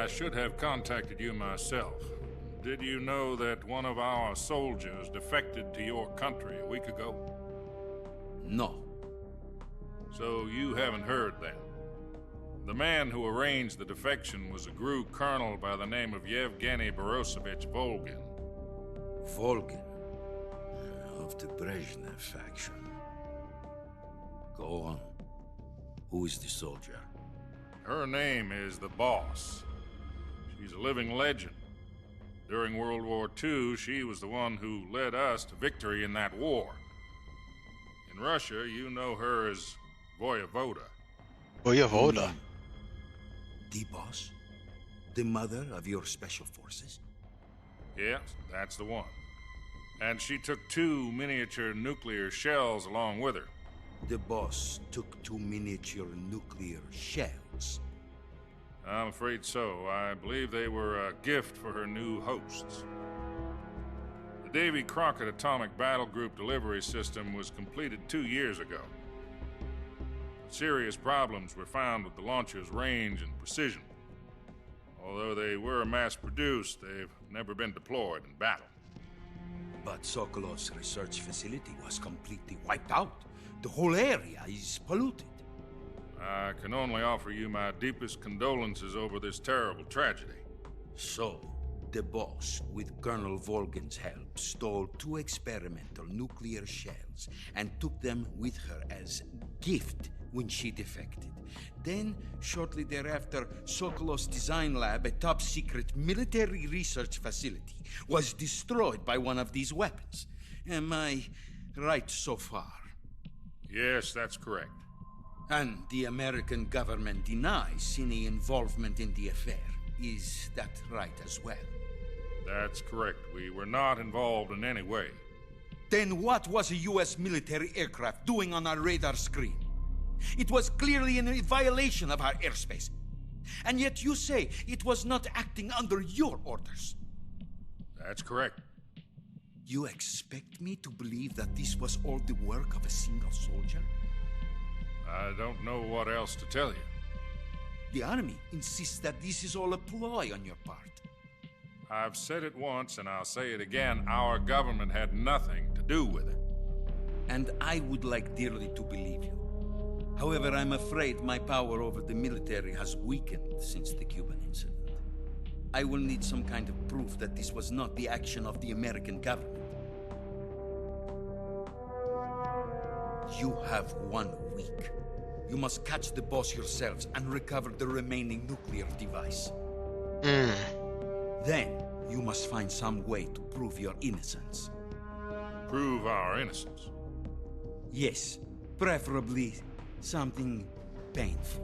I should have contacted you myself. Did you know that one of our soldiers defected to your country a week ago? No. So you haven't heard then. The man who arranged the defection was a GRU colonel by the name of Yevgeny Borisovich Volgin. Volgin? Of the Brezhnev faction. Go on. Who is the soldier? Her name is the Boss. She's a living legend. During World War II, she was the one who led us to victory in that war. In Russia, you know her as Voyevoda. Voyevoda. The Boss? The mother of your special forces? Yes, that's the one. And she took 2 miniature nuclear shells along with her. The Boss took 2 miniature nuclear shells? I'm afraid so. I believe they were a gift for her new hosts. The Davy Crockett Atomic Battle Group delivery system was completed 2 years ago. Serious problems were found with the launcher's range and precision. Although they were mass-produced, they've never been deployed in battle. But Sokolov's research facility was completely wiped out. The whole area is polluted. I can only offer you my deepest condolences over this terrible tragedy. So, the Boss, with Colonel Volgin's help, stole 2 experimental nuclear shells and took them with her as gift when she defected. Then, shortly thereafter, Sokolov's design lab, a top-secret military research facility, was destroyed by one of these weapons. Am I right so far? Yes, that's correct. And the American government denies any involvement in the affair. Is that right as well? That's correct. We were not involved in any way. Then what was a U.S. military aircraft doing on our radar screen? It was clearly in a violation of our airspace. And yet you say it was not acting under your orders. That's correct. You expect me to believe that this was all the work of a single soldier? I don't know what else to tell you. The Army insists that this is all a ploy on your part. I've said it once and I'll say it again. Our government had nothing to do with it. And I would like dearly to believe you. However, I'm afraid my power over the military has weakened since the Cuban incident. I will need some kind of proof that this was not the action of the American government. You have 1 week. You must catch the Boss yourselves and recover the remaining nuclear device. Then, you must find some way to prove your innocence. Prove our innocence? Yes, preferably something painful.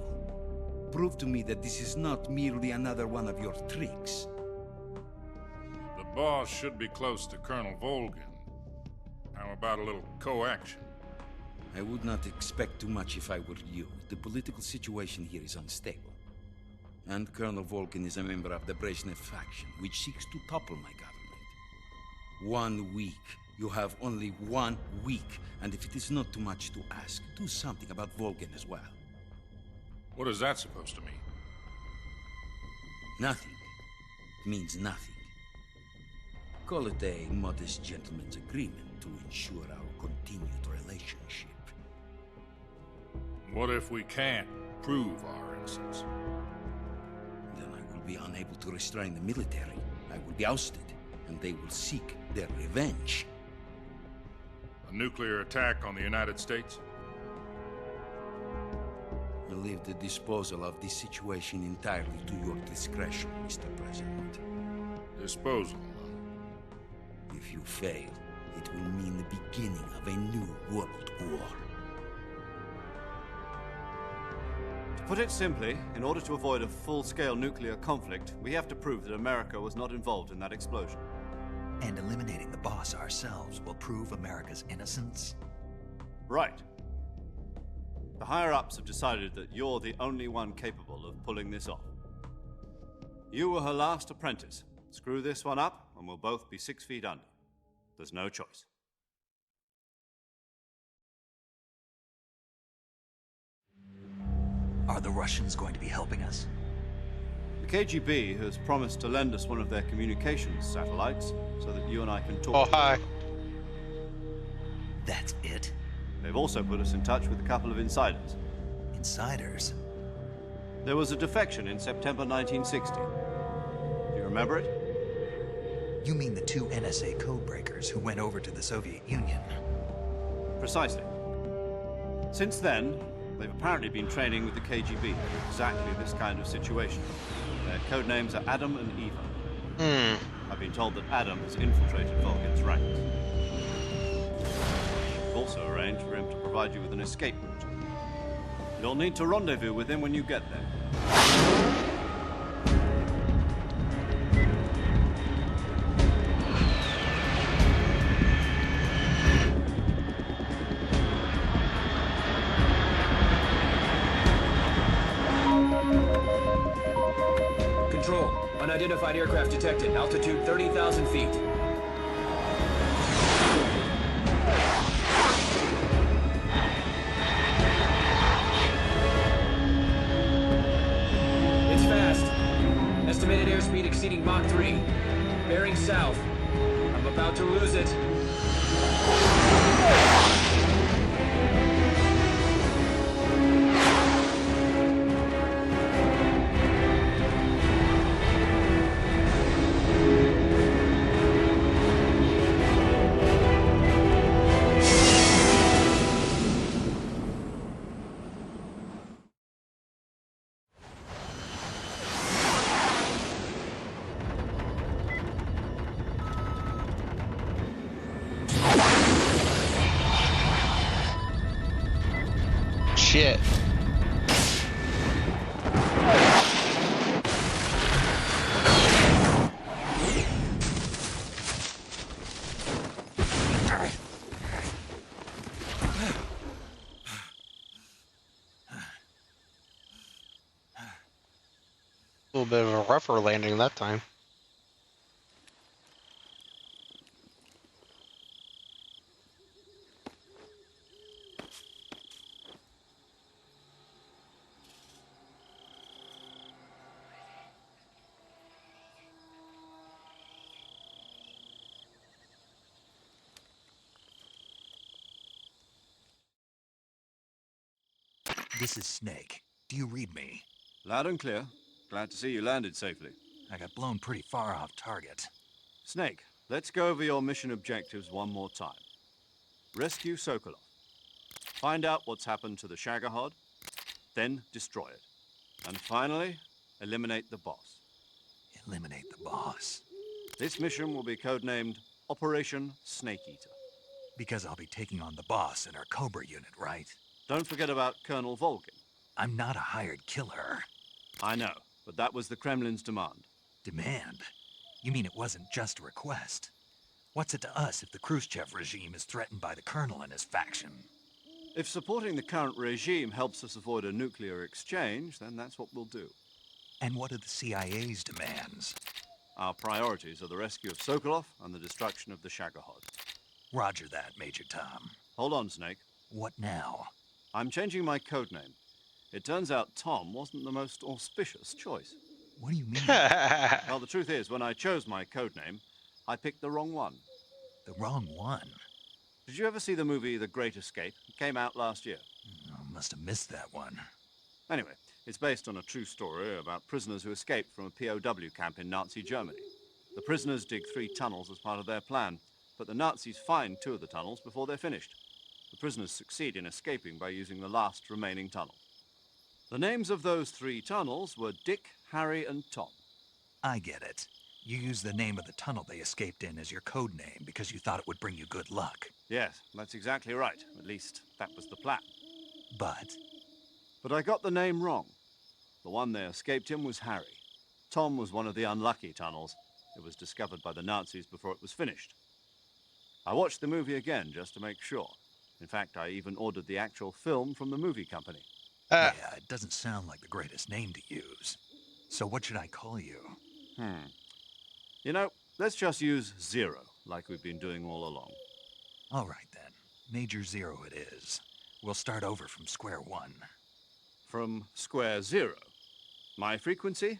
Prove to me that this is not merely another one of your tricks. The Boss should be close to Colonel Volgin. How about a little coaction? I would not expect too much if I were you. The political situation here is unstable. And Colonel Volgin is a member of the Brezhnev faction, which seeks to topple my government. 1 week. You have only 1 week. And if it is not too much to ask, do something about Volgin as well. What is that supposed to mean? Nothing. It means nothing. Call it a modest gentleman's agreement to ensure our continued relationship. What if we can't prove our innocence? Then I will be unable to restrain the military. I will be ousted, and they will seek their revenge. A nuclear attack on the United States? I leave the disposal of this situation entirely to your discretion, Mr. President. Disposal? If you fail, it will mean the beginning of a new world war. To put it simply, in order to avoid a full-scale nuclear conflict, we have to prove that America was not involved in that explosion. And eliminating the Boss ourselves will prove America's innocence? Right. The higher-ups have decided that you're the only one capable of pulling this off. You were her last apprentice. Screw this one up, and we'll both be 6 feet under. There's no choice. Are the Russians going to be helping us? We KGB has promised to lend us one of their communications satellites so that you and I can talk. Oh, hi. That's it? They've also put us in touch with a couple of insiders. Insiders? There was a defection in September 1960. Do you remember it? You mean the two NSA codebreakers who went over to the Soviet Union? Precisely. Since then, they've apparently been training with the KGB in exactly this kind of situation. Their code names are Adam and Eva. I've been told that Adam has infiltrated Volgin's ranks. We've also arranged for him to provide you with an escape route. You'll need to rendezvous with him when you get there. Control. Unidentified aircraft detected. Altitude 30,000 feet. It's fast. Estimated airspeed exceeding Mach 3. Bearing south. I'm about to lose it. Shit. A little bit of a rougher landing that time. This is Snake. Do you read me? Loud and clear. Glad to see you landed safely. I got blown pretty far off target. Snake, let's go over your mission objectives one more time. Rescue Sokolov. Find out what's happened to the Shagohod, then destroy it. And finally, eliminate the boss. Eliminate the boss. This mission will be codenamed Operation Snake Eater. Because I'll be taking on the boss in our Cobra unit, right? Don't forget about Colonel Volgin. I'm not a hired killer. I know, but that was the Kremlin's demand. Demand? You mean it wasn't just a request? What's it to us if the Khrushchev regime is threatened by the Colonel and his faction? If supporting the current regime helps us avoid a nuclear exchange, then that's what we'll do. And what are the CIA's demands? Our priorities are the rescue of Sokolov and the destruction of the Shagohod. Roger that, Major Tom. Hold on, Snake. What now? I'm changing my codename. It turns out Tom wasn't the most auspicious choice. What do you mean? Well, the truth is, when I chose my codename, I picked the wrong one. The wrong one? Did you ever see the movie The Great Escape? It came out last year. I must have missed that one. Anyway, it's based on a true story about prisoners who escaped from a POW camp in Nazi Germany. The prisoners dig 3 tunnels as part of their plan, but the Nazis find 2 of the tunnels before they're finished. The prisoners succeed in escaping by using the last remaining tunnel. The names of those 3 tunnels were Dick, Harry, and Tom. I get it. You used the name of the tunnel they escaped in as your code name because you thought it would bring you good luck. Yes, that's exactly right. At least, that was the plan. But But I got the name wrong. The one they escaped in was Harry. Tom was one of the unlucky tunnels. It was discovered by the Nazis before it was finished. I watched the movie again just to make sure. In fact, I even ordered the actual film from the movie company. yeah, it doesn't sound like the greatest name to use. So what should I call you? You know, let's just use Zero, like we've been doing all along. All right then. Major Zero it is. We'll start over from square one. From square 0. My frequency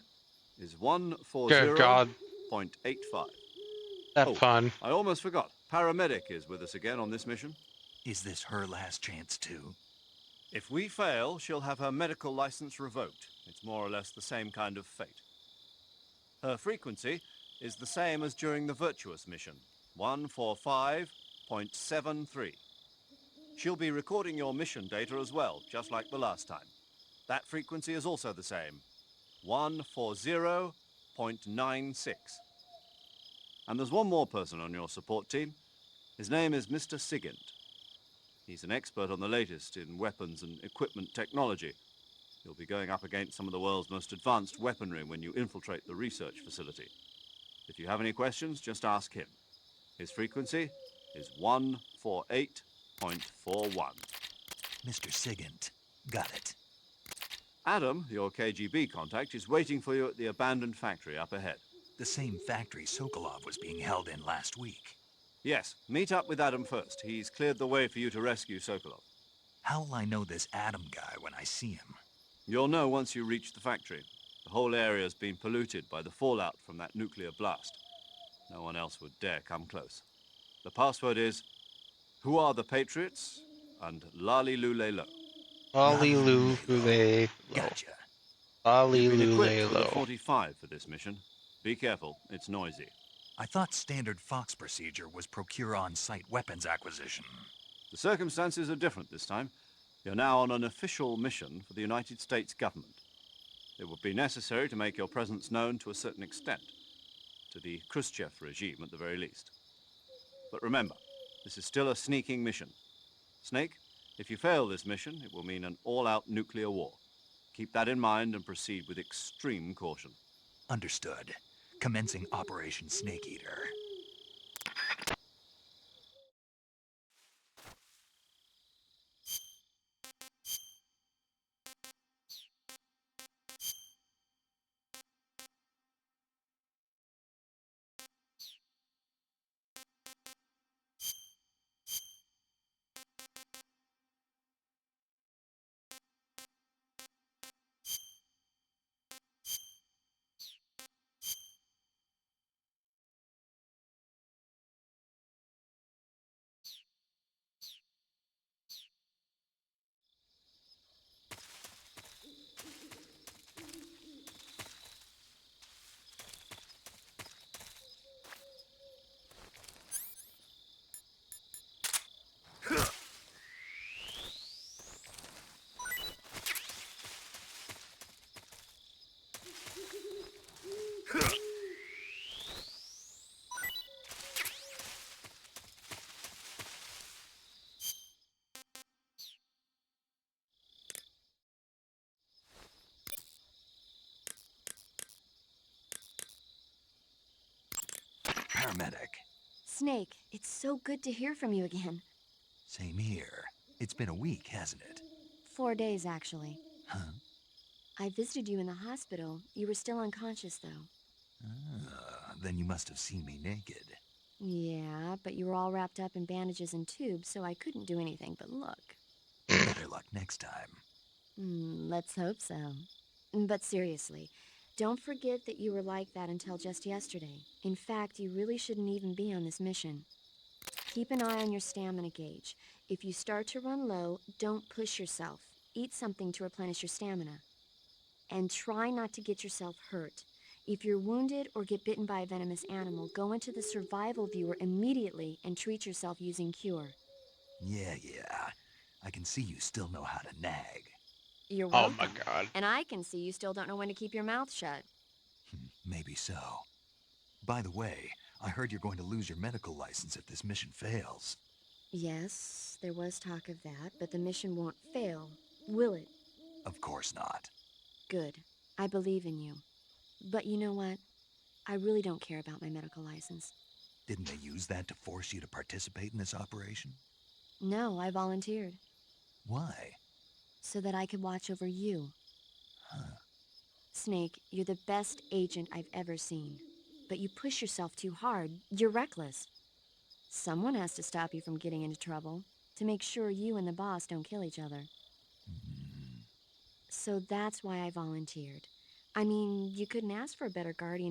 is Good God. 140.85. That Oh, fun. I almost forgot. Paramedic is with us again on this mission. Is this her last chance, too? If we fail, she'll have her medical license revoked. It's more or less the same kind of fate. Her frequency is the same as during the Virtuous mission, 145.73. She'll be recording your mission data as well, just like the last time. That frequency is also the same, 140.96. And there's one more person on your support team. His name is Mr. Sigint. He's an expert on the latest in weapons and equipment technology. You'll be going up against some of the world's most advanced weaponry when you infiltrate the research facility. If you have any questions, just ask him. His frequency is 148.41. Mr. Sigint. Got it. Adam, your KGB contact, is waiting for you at the abandoned factory up ahead. The same factory Sokolov was being held in last week. Yes, meet up with Adam first. He's cleared the way for you to rescue Sokolov. How'll I know this Adam guy when I see him? You'll know once you reach the factory. The whole area's been polluted by the fallout from that nuclear blast. No one else would dare come close. The password is, "Who are the Patriots?" and "Lali Lule Lo." Lally-loo-lay-lo. Gotcha. You've been equipped with a Lally-loo-lay-lo. 45 for this mission. Be careful, it's noisy. I thought standard Fox procedure was procure on-site weapons acquisition. The circumstances are different this time. You're now on an official mission for the United States government. It would be necessary to make your presence known to a certain extent, to the Khrushchev regime at the very least. But remember, this is still a sneaking mission. Snake, if you fail this mission, it will mean an all-out nuclear war. Keep that in mind and proceed with extreme caution. Understood. Commencing Operation Snake Eater. Paramedic. Snake, it's so good to hear from you again. Same here. It's been a week, hasn't it? 4 days, actually. Huh? I visited you in the hospital. You were still unconscious, though. Then you must have seen me naked. Yeah, but you were all wrapped up in bandages and tubes, so I couldn't do anything but look. Better luck next time. Let's hope so. But seriously, don't forget that you were like that until just yesterday. In fact, you really shouldn't even be on this mission. Keep an eye on your stamina gauge. If you start to run low, don't push yourself. Eat something to replenish your stamina. And try not to get yourself hurt. If you're wounded or get bitten by a venomous animal, go into the survival viewer immediately and treat yourself using Cure. Yeah. I can see you still know how to nag. You're Oh welcome. my God. And I can see you still don't know when to keep your mouth shut. Maybe so. By the way, I heard you're going to lose your medical license if this mission fails. Yes, there was talk of that, but the mission won't fail, will it? Of course not. Good. I believe in you. But you know what? I really don't care about my medical license. Didn't they use that to force you to participate in this operation? No, I volunteered. Why? So that I could watch over you. Huh. Snake, you're the best agent I've ever seen. But you push yourself too hard. You're reckless. Someone has to stop you from getting into trouble, to make sure you and the boss don't kill each other. So that's why I volunteered. I mean, you couldn't ask for a better guardian